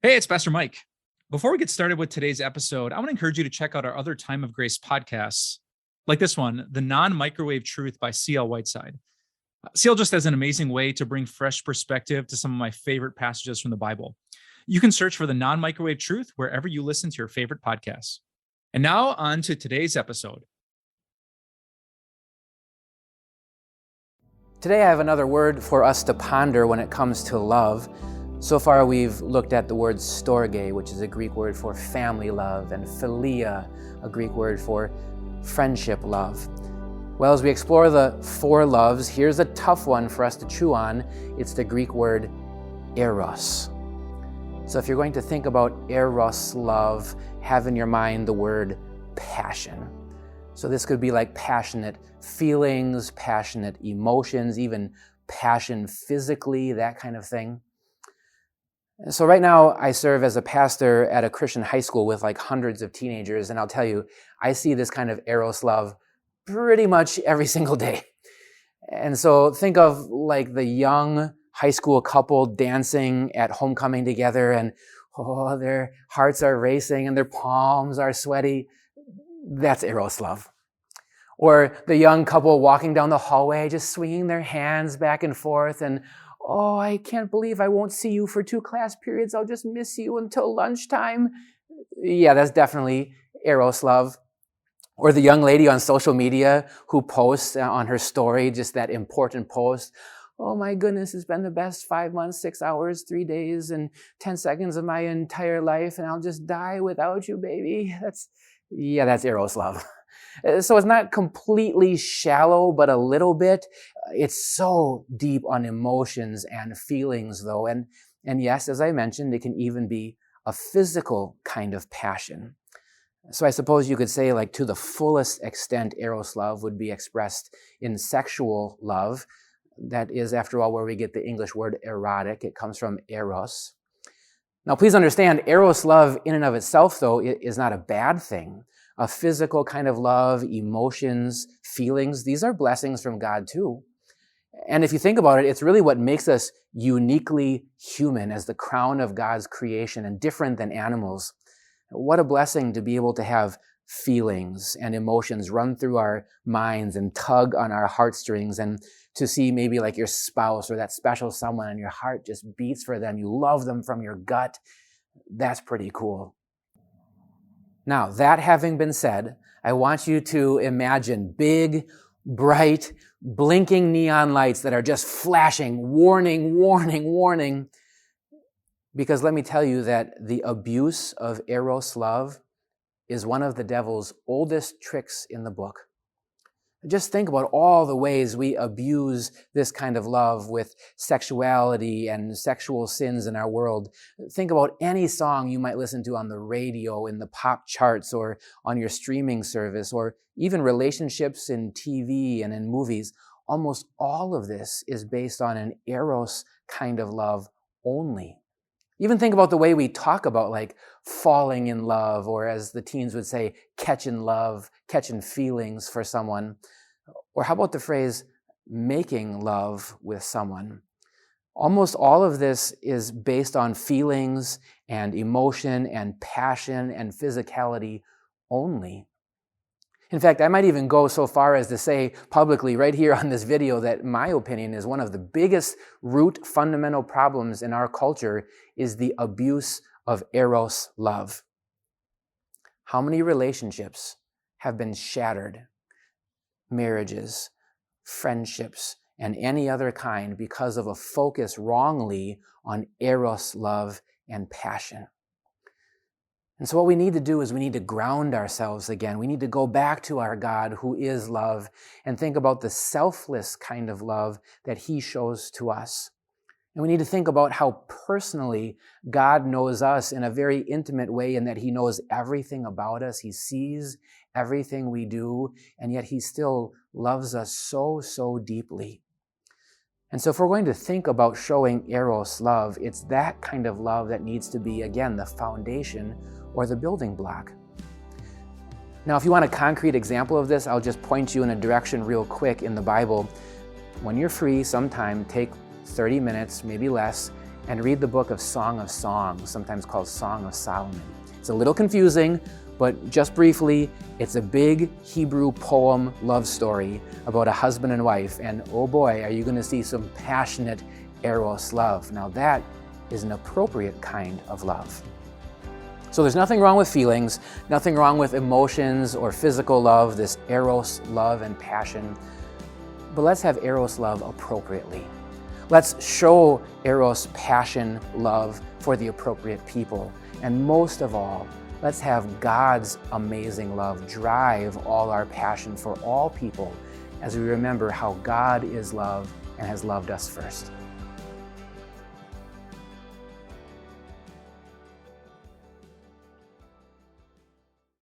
Hey, it's Pastor Mike. Before we get started with today's episode, I want to encourage you to check out our other Time of Grace podcasts, like this one, The Non-Microwaved Truth by C.L. Whiteside. CL just has an amazing way to bring fresh perspective to some of my favorite passages from the Bible. You can search for The Non-Microwaved Truth wherever you listen to your favorite podcasts. And now on to today's episode. Today I have another word for us to ponder when it comes to love. So far we've looked at the word storge, which is a Greek word for family love, and philia, a Greek word for friendship love. Well, as we explore the four loves, here's a tough one for us to chew on. It's the Greek word eros. So if you're going to think about eros love, have in your mind the word passion. So this could be like passionate feelings, passionate emotions, even passion physically, that kind of thing. So right now I serve as a pastor at a Christian high school with like hundreds of teenagers, and I'll tell you, I see this kind of eros love pretty much every single day. And so think of like the young high school couple dancing at homecoming together, and their hearts are racing and their palms are sweaty. That's eros love. Or the young couple walking down the hallway, just swinging their hands back and forth, and I can't believe I won't see you for 2 class periods. I'll just miss you until lunchtime. Yeah, that's definitely eros love. Or the young lady on social media who posts on her story just that important post. Oh my goodness, it's been the best 5 months, 6 hours, 3 days, and 10 seconds of my entire life, and I'll just die without you, baby. That's eros love. So it's not completely shallow, but a little bit. It's so deep on emotions and feelings, though. And yes, as I mentioned, it can even be a physical kind of passion. So I suppose you could say, like, to the fullest extent, eros love would be expressed in sexual love. That is, after all, where we get the English word erotic. It comes from eros. Now, please understand, eros love in and of itself, though, is not a bad thing. A physical kind of love, emotions, feelings, these are blessings from God too. And if you think about it, it's really what makes us uniquely human as the crown of God's creation and different than animals. What a blessing to be able to have feelings and emotions run through our minds and tug on our heartstrings, and to see maybe like your spouse or that special someone and your heart just beats for them. You love them from your gut. That's pretty cool. Now, that having been said, I want you to imagine big, bright, blinking neon lights that are just flashing, warning, warning, warning. Because let me tell you that the abuse of eros love is one of the devil's oldest tricks in the book. Just think about all the ways we abuse this kind of love with sexuality and sexual sins in our world. Think about any song you might listen to on the radio, in the pop charts, or on your streaming service, or even relationships in TV and in movies. Almost all of this is based on an eros kind of love only. Even think about the way we talk about like falling in love, or as the teens would say, catching love, catching feelings for someone. Or how about the phrase making love with someone? Almost all of this is based on feelings and emotion and passion and physicality only. In fact, I might even go so far as to say publicly right here on this video that, in my opinion, is one of the biggest root fundamental problems in our culture is the abuse of eros love. How many relationships have been shattered? Marriages, friendships, and any other kind because of a focus wrongly on eros love and passion. And so what we need to do is we need to ground ourselves again. We need to go back to our God who is love and think about the selfless kind of love that he shows to us. And we need to think about how personally God knows us in a very intimate way, in that he knows everything about us. He sees everything we do, and yet he still loves us so, so deeply. And so if we're going to think about showing eros love, it's that kind of love that needs to be, again, the foundation or the building block. Now, if you want a concrete example of this, I'll just point you in a direction real quick in the Bible. When you're free sometime, take 30 minutes, maybe less, and read the book of Song of Songs, sometimes called Song of Solomon. It's a little confusing, but just briefly, it's a big Hebrew poem love story about a husband and wife, and oh boy, are you going to see some passionate eros love. Now that is an appropriate kind of love. So there's nothing wrong with feelings, nothing wrong with emotions or physical love, this eros love and passion, but let's have eros love appropriately. Let's show eros passion love for the appropriate people. And most of all, let's have God's amazing love drive all our passion for all people as we remember how God is love and has loved us first.